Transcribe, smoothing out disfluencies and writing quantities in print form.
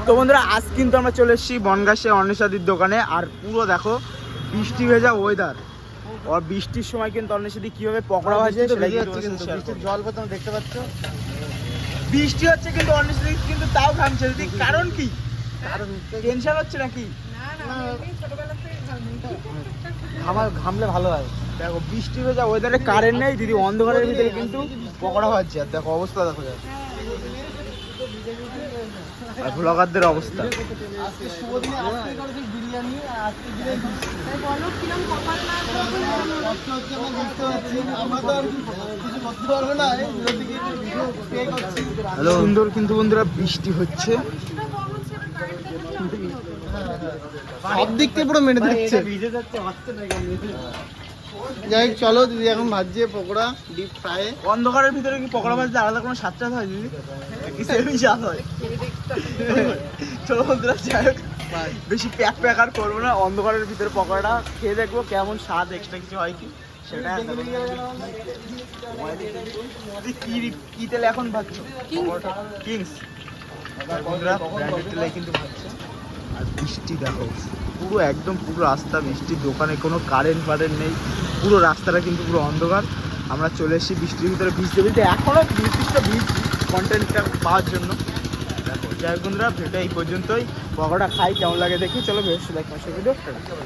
তো বন্ধুরা আজ কিন্তু আমরা চলে এসেছি বনগাঁসে অন্বেষাদির দোকানে। আর পুরো দেখো বৃষ্টি ভেজা ওয়েদার, আর বৃষ্টির সময় কিন্তু অন্বেষাদি কিভাবে পকোড়া ভাজে বৃষ্টির জল প্রথম দেখতে পাচ্ছ। বৃষ্টি হচ্ছে কিন্তু অন্বেষাদি কিন্তু তাও ঘামছে। দিদি কারণ কি? কারণ টেনশন হচ্ছে নাকি? ঘামলে ভালো হয়। দেখো বৃষ্টি ভেজা ওয়েদারে কারেন্ট নেই, দিদি অন্ধকারের ভিতরে কিন্তু পকোড়া ভাজছে। আর দেখো অবস্থা দেখো যায়, আর ব্লগারদের অবস্থা। সুন্দর কিন্তু বন্ধুরা বৃষ্টি হচ্ছে, সব দিক থেকে পুরো মেরে দিচ্ছে। যাই হোক চলো, দিদি এখন ভাজছে পকোড়া ডিপ ফ্রাই। অন্ধকারের ভিতরে কি পকোড়া ভাজতে আলাদা কোনো স্বাদ হয় দিদি? কি সেমই স্বাদ হয়? চলো বন্ধুরা, যাই হোক বেশি প্যাক প্যাক আর করবো না, অন্ধকারের ভিতরে পকোড়াটা খেয়ে দেখবো কেমন স্বাদ, এক্সট্রা কিছু হয় কি সেটা। কি তেলে এখন ভাজছো? কিংস বন্ধুরা, ব্র্যান্ডেড তেলে কিন্তু ভাজছে। আর বৃষ্টি দেখো পুরো একদম পুরো রাস্তা বৃষ্টি, দোকানে কোনো কারেন্ট ফারেন্ট নেই, পুরো রাস্তাটা কিন্তু পুরো অন্ধকার। আমরা চলে এসেছি বৃষ্টির ভিতরে ভিজতে ভিজতে, এখনও নির্দিষ্ট ভিজ কন্টেন্টটা পাওয়ার জন্য। দেখো যাই হোক বন্ধুরা, ভিডিওটা এই পর্যন্তই। পকোড়া খাই কেমন লাগে দেখি, চলো বেশ দেখো ভিডিও।